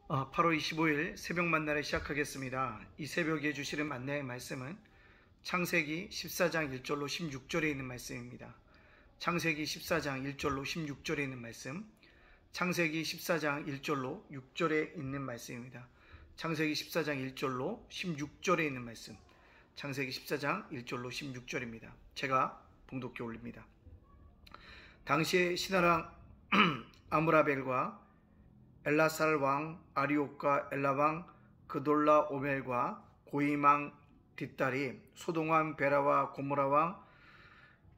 8월 25일 새벽 만나를 시작하겠습니다. 이 새벽에 주시는 만나의 말씀은 창세기 14장 1절로 16절에 있는 말씀입니다. 창세기 14장 1절로 16절에 있는 말씀, 창세기 14장 1절로 6절에 있는 말씀입니다. 창세기 14장 1절로 16절에 있는 말씀, 창세기 14장 1절로 16절입니다. 제가 봉독해 올립니다. 당시에 신하랑 아므라벨과 엘라살 왕 아리옥과 엘라 왕 그돌라 오멜과 고임 왕 뒷딸이 소동 왕 베라와 고모라 왕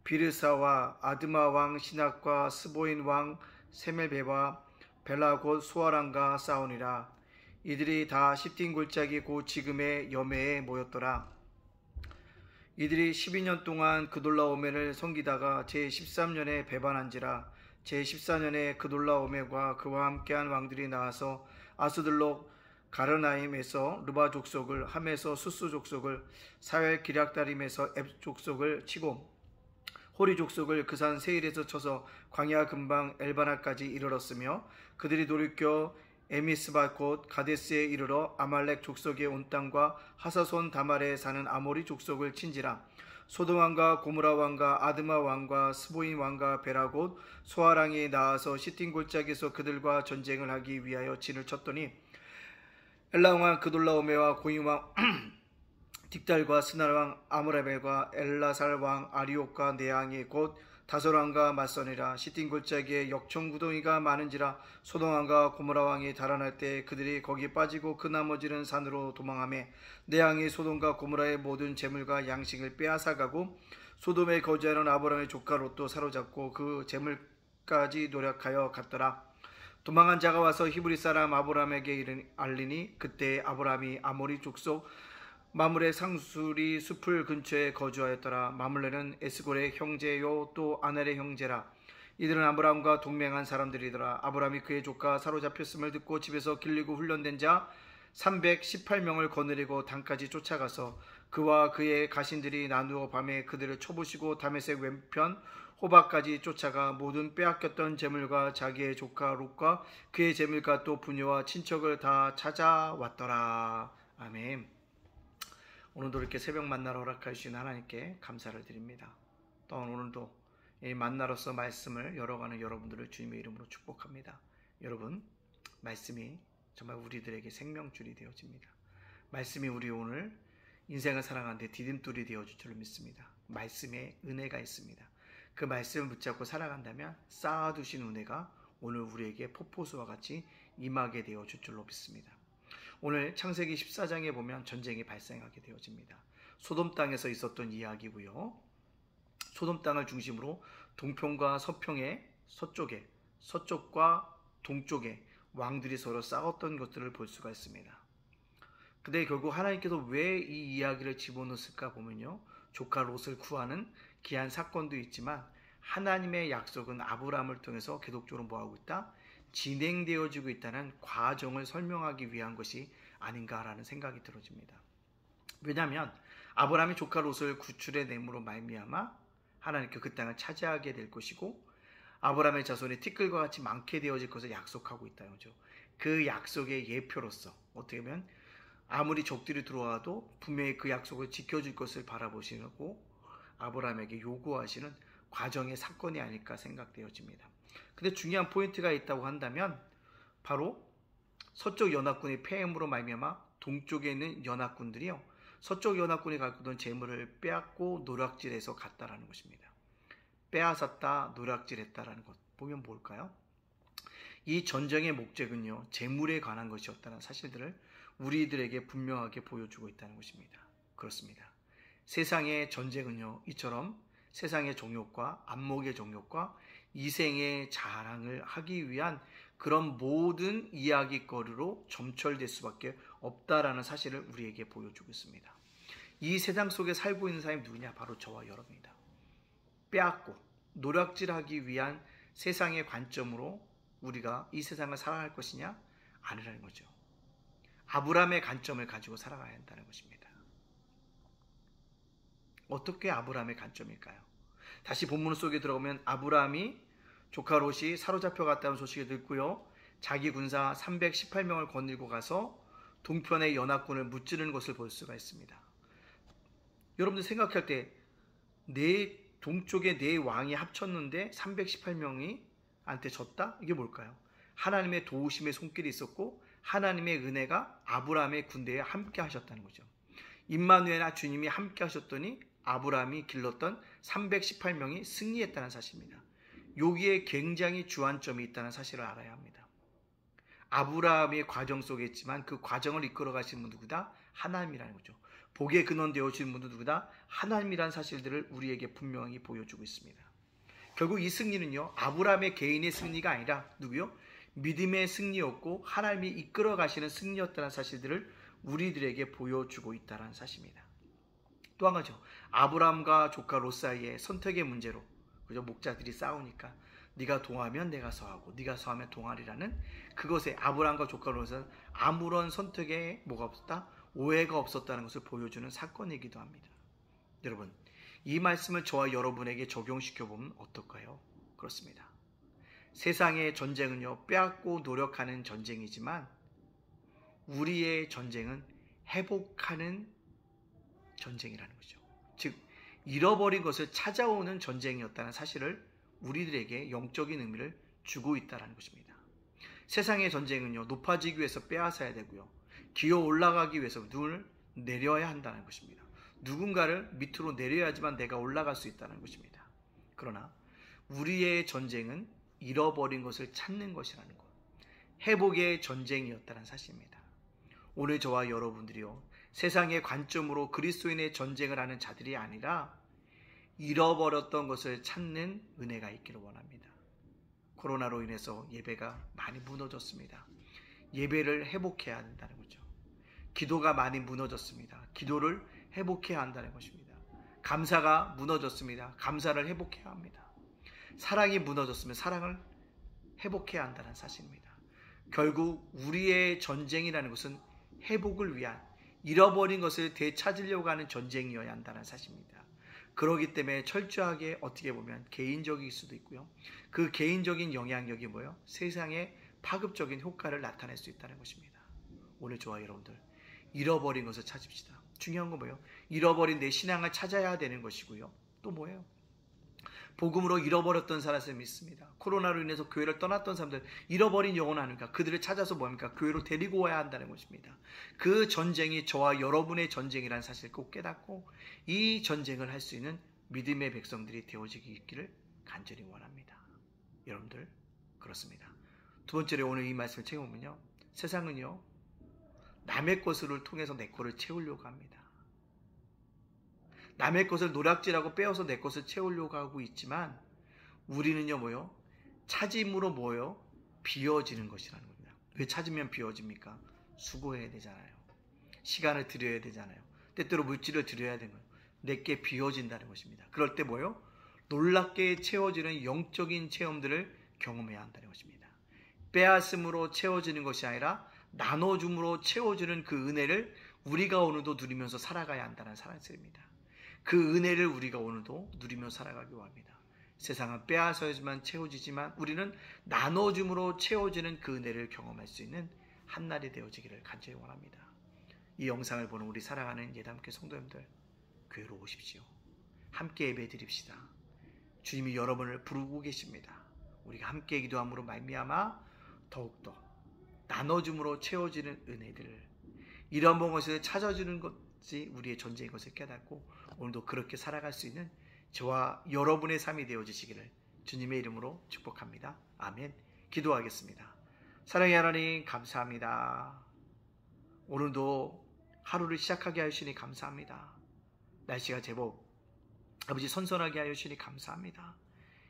비르사와 아드마 왕 시낙과 스보인 왕 세멜베와 벨라 곧 소아랑과 싸우니라. 이들이 다 시팀 골짜기 곧 지금의 여매에 모였더라. 이들이 12년 동안 그돌라 오멜을 섬기다가 제13년에 배반한지라. 제14년에 그돌라 오멜과 그와 함께한 왕들이 나와서 아수들록 가르나임에서 르바 족속을, 함에서 수스 족속을, 사웰 기략다림에서 앱 족속을 치고 호리 족속을 그 산 세일에서 쳐서 광야 근방 엘바나까지 이르렀으며, 그들이 돌이켜 에미스바 곧 가데스에 이르러 아말렉 족속의 온 땅과 하사손 다말에 사는 아모리 족속을 친지라. 소돔 왕과 고모라 왕과 아드마 왕과 스보인 왕과 베라 곧 소아랑이 나와서 시팀 골짜기에서 그들과 전쟁을 하기 위하여 진을 쳤더니, 엘라 왕 그돌라 오메와 고임 왕 딕달과 스날 왕 아므라벨과 엘라살 왕 아리옥과 네앙이 곧 다솔 왕과 맞서니라. 시팀 골짜기에 역청구덩이가 많은지라. 소돔 왕과 고모라 왕이 달아날 때 그들이 거기 빠지고 그 나머지는 산으로 도망하며, 네앙이 소돔과 고모라의 모든 재물과 양식을 빼앗아가고 소돔에 거주하는 아브라함의 조카 롯도 사로잡고 그 재물까지 노력하여 갔더라. 도망한 자가 와서 히브리 사람 아브라함에게 알리니, 그때 아브라함이 아모리 족속 마물의 상수리 숲을 근처에 거주하였더라. 마물레는 에스골의 형제요 또 아넬의 형제라. 이들은 아브라함과 동맹한 사람들이더라. 아브라함이 그의 조카 사로잡혔음을 듣고 집에서 길리고 훈련된 자 318명을 거느리고 단까지 쫓아가서 그와 그의 가신들이 나누어 밤에 그들을 쳐부시고 다메섹 왼편 호박까지 쫓아가 모든 빼앗겼던 재물과 자기의 조카 롯과 그의 재물과 또 부녀와 친척을 다 찾아왔더라. 아멘. 오늘도 이렇게 새벽 만나러 허락해 주신 하나님께 감사를 드립니다. 또한 오늘도 이 만나로서 말씀을 열어가는 여러분들을 주님의 이름으로 축복합니다. 여러분, 말씀이 정말 우리들에게 생명줄이 되어집니다. 말씀이 우리 오늘 인생을 살아가는데 디딤돌이 되어줄 줄 믿습니다. 말씀에 은혜가 있습니다. 그 말씀을 붙잡고 살아간다면 쌓아두신 은혜가 오늘 우리에게 폭포수와 같이 임하게 되어줄 줄로 믿습니다. 오늘 창세기 14장에 보면 전쟁이 발생하게 되어집니다. 소돔 땅에서 있었던 이야기고요. 소돔 땅을 중심으로 동편과 서편의 서쪽과 동쪽에 왕들이 서로 싸웠던 것들을 볼 수가 있습니다. 근데 결국 하나님께서 왜 이 이야기를 집어넣었을까 보면요, 조카 롯을 구하는 귀한 사건도 있지만 하나님의 약속은 아브라함을 통해서 계속적으로 뭐하고 있다? 진행되어지고 있다는 과정을 설명하기 위한 것이 아닌가라는 생각이 들어집니다. 왜냐하면 아브라함이 조카 롯을 구출해 내므로 말미암아 하나님께 그 땅을 차지하게 될 것이고, 아브라함의 자손이 티끌과 같이 많게 되어질 것을 약속하고 있다는 거죠. 그 약속의 예표로서 어떻게 보면 아무리 적들이 들어와도 분명히 그 약속을 지켜줄 것을 바라보시고 아브라함에게 요구하시는 과정의 사건이 아닐까 생각되어집니다. 근데 중요한 포인트가 있다고 한다면 바로 서쪽 연합군의 패임으로 말미암아 동쪽에 있는 연합군들이요, 서쪽 연합군이 갖고 있던 재물을 빼앗고 노략질해서 갔다라는 것입니다. 빼앗았다, 노략질했다라는 것 보면 뭘까요? 이 전쟁의 목적은요, 재물에 관한 것이었다는 사실들을 우리들에게 분명하게 보여주고 있다는 것입니다. 그렇습니다. 세상의 전쟁은요, 이처럼 세상의 정욕과 안목의 정욕과 이생의 자랑을 하기 위한 그런 모든 이야기거리로 점철될 수밖에 없다라는 사실을 우리에게 보여주고 있습니다. 이 세상 속에 살고 있는 사람이 누구냐? 바로 저와 여러분이다. 빼앗고 노략질하기 위한 세상의 관점으로 우리가 이 세상을 살아갈 것이냐? 아니라는 거죠. 아브라함의 관점을 가지고 살아가야 한다는 것입니다. 어떻게 아브라함의 관점일까요? 다시 본문 속에 들어오면 아브라함이 조카 롯이 사로잡혀 갔다는 소식을 듣고요, 자기 군사 318명을 거느리고 가서 동편의 연합군을 무찌르는 것을 볼 수가 있습니다. 여러분들 생각할 때 동쪽에 네 왕이 합쳤는데 318명이 한테 졌다? 이게 뭘까요? 하나님의 도우심의 손길이 있었고 하나님의 은혜가 아브라함의 군대에 함께 하셨다는 거죠. 임마누엘 주님이 함께 하셨더니 아브라함이 길렀던 318명이 승리했다는 사실입니다. 여기에 굉장히 주안점이 있다는 사실을 알아야 합니다. 아브라함의 과정 속에 있지만 그 과정을 이끌어 가시는 분 누구다? 하나님이라는 거죠. 복의 근원 되어주신 분도 누구다? 하나님이라는 사실들을 우리에게 분명히 보여주고 있습니다. 결국 이 승리는요, 아브라함의 개인의 승리가 아니라 누구요? 믿음의 승리였고 하나님이 이끌어 가시는 승리였다는 사실들을 우리들에게 보여주고 있다는 사실입니다. 또 한 가지요. 아브라함과 조카 롯 사이의 선택의 문제로 그죠? 목자들이 싸우니까 네가 동하면 내가 서하고 네가 서하면 동하리라는 그것에 아브라함과 조카 롯은 아무런 선택에 뭐가 없었다? 오해가 없었다는 것을 보여주는 사건이기도 합니다. 여러분, 이 말씀을 저와 여러분에게 적용시켜 보면 어떨까요? 그렇습니다. 세상의 전쟁은요, 빼앗고 노력하는 전쟁이지만 우리의 전쟁은 회복하는 전쟁이라는 거죠. 즉, 잃어버린 것을 찾아오는 전쟁이었다는 사실을 우리들에게 영적인 의미를 주고 있다는 것입니다. 세상의 전쟁은요, 높아지기 위해서 빼앗아야 되고요, 기어 올라가기 위해서 눈을 내려야 한다는 것입니다. 누군가를 밑으로 내려야지만 내가 올라갈 수 있다는 것입니다. 그러나 우리의 전쟁은 잃어버린 것을 찾는 것이라는 것, 회복의 전쟁이었다는 사실입니다. 오늘 저와 여러분들이요, 세상의 관점으로 그리스도인의 전쟁을 하는 자들이 아니라 잃어버렸던 것을 찾는 은혜가 있기를 원합니다. 코로나로 인해서 예배가 많이 무너졌습니다. 예배를 회복해야 한다는 거죠. 기도가 많이 무너졌습니다. 기도를 회복해야 한다는 것입니다. 감사가 무너졌습니다. 감사를 회복해야 합니다. 사랑이 무너졌으면 사랑을 회복해야 한다는 사실입니다. 결국 우리의 전쟁이라는 것은 회복을 위한, 잃어버린 것을 되찾으려고 하는 전쟁이어야 한다는 사실입니다. 그렇기 때문에 철저하게 어떻게 보면 개인적일 수도 있고요, 그 개인적인 영향력이 뭐예요? 세상에 파급적인 효과를 나타낼 수 있다는 것입니다. 오늘 저와 여러분들, 잃어버린 것을 찾읍시다. 중요한 건 뭐예요? 잃어버린 내 신앙을 찾아야 되는 것이고요, 또 뭐예요? 복음으로 잃어버렸던 사람을 있습니다. 코로나로 인해서 교회를 떠났던 사람들, 잃어버린 영혼은 아닙니까? 그들을 찾아서 뭡니까? 교회로 데리고 와야 한다는 것입니다. 그 전쟁이 저와 여러분의 전쟁이라는 사실을 꼭 깨닫고 이 전쟁을 할 수 있는 믿음의 백성들이 되어지기를 간절히 원합니다. 여러분들, 그렇습니다. 두 번째로 오늘 이 말씀을 채우면요, 세상은요, 남의 것을 통해서 내 것을 채우려고 합니다. 남의 것을 노략질하고 빼어서 내 것을 채우려고 하고 있지만 우리는요, 뭐요? 찾음으로 뭐요? 비워지는 것이라는 겁니다. 왜 찾으면 비워집니까? 수고해야 되잖아요. 시간을 들여야 되잖아요. 때때로 물질을 들여야 되는 거예요. 내게 비워진다는 것입니다. 그럴 때 뭐요? 놀랍게 채워지는 영적인 체험들을 경험해야 한다는 것입니다. 빼앗음으로 채워지는 것이 아니라 나눠줌으로 채워주는 그 은혜를 우리가 오늘도 누리면서 살아가야 한다는 사실입니다. 그 은혜를 우리가 오늘도 누리며 살아가기 원합니다. 세상은 빼앗아야지만 채워지지만 우리는 나눠줌으로 채워지는 그 은혜를 경험할 수 있는 한날이 되어지기를 간절히 원합니다. 이 영상을 보는 우리 사랑하는 예담교회 성도님들, 교회로 오십시오. 함께 예배드립시다. 주님이 여러분을 부르고 계십니다. 우리가 함께 기도함으로 말미암아 더욱더 나눠줌으로 채워지는 은혜들을, 잃어먹은 것을 찾아주는 것이 우리의 전쟁인 것을 깨닫고 오늘도 그렇게 살아갈 수 있는 저와 여러분의 삶이 되어지시기를 주님의 이름으로 축복합니다. 아멘. 기도하겠습니다. 사랑의 하나님, 감사합니다. 오늘도 하루를 시작하게 하시니 감사합니다. 날씨가 제법 아버지 선선하게 하여 주시니 감사합니다.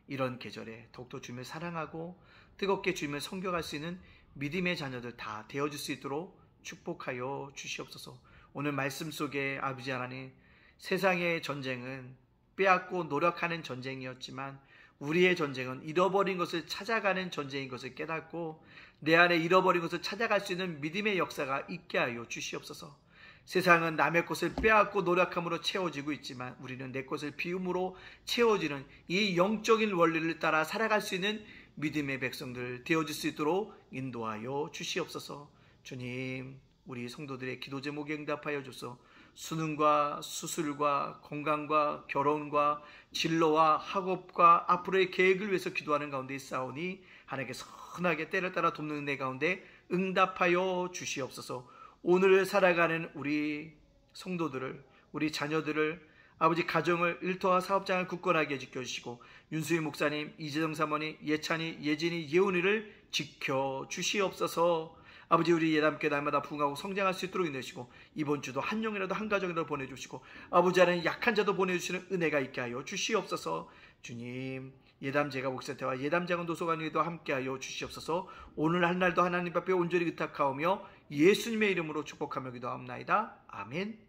이런 계절에 더욱더 주님을 사랑하고 뜨겁게 주님을 섬겨갈 수 있는 믿음의 자녀들 다 되어줄 수 있도록 축복하여 주시옵소서. 오늘 말씀 속에 아버지 하나님, 세상의 전쟁은 빼앗고 노력하는 전쟁이었지만 우리의 전쟁은 잃어버린 것을 찾아가는 전쟁인 것을 깨닫고 내 안에 잃어버린 것을 찾아갈 수 있는 믿음의 역사가 있게 하여 주시옵소서. 세상은 남의 것을 빼앗고 노력함으로 채워지고 있지만 우리는 내 것을 비움으로 채워지는 이 영적인 원리를 따라 살아갈 수 있는 믿음의 백성들 되어질 수 있도록 인도하여 주시옵소서. 주님, 우리 성도들의 기도 제목에 응답하여 주소. 수능과 수술과 건강과 결혼과 진로와 학업과 앞으로의 계획을 위해서 기도하는 가운데 있사오니 하나님께 선하게 때를 따라 돕는 은혜 가운데 응답하여 주시옵소서. 오늘 살아가는 우리 성도들을, 우리 자녀들을, 아버지 가정을, 일터와 사업장을 굳건하게 지켜주시고 윤수희 목사님, 이재정 사모님, 예찬이, 예진이, 예훈이를 지켜주시옵소서. 아버지, 우리 예담교회 날마다 부흥하고 성장할 수 있도록 인도하시고 이번 주도 한 영이라도 한 가정이라도 보내주시고 아버지 안에 약한 자도 보내주시는 은혜가 있게 하여 주시옵소서. 주님, 예담제가 목사태와 예담장은 도서관에도 함께하여 주시옵소서. 오늘 한 날도 하나님 앞에 온전히 의탁하오며 예수님의 이름으로 축복하며 기도하옵나이다. 아멘.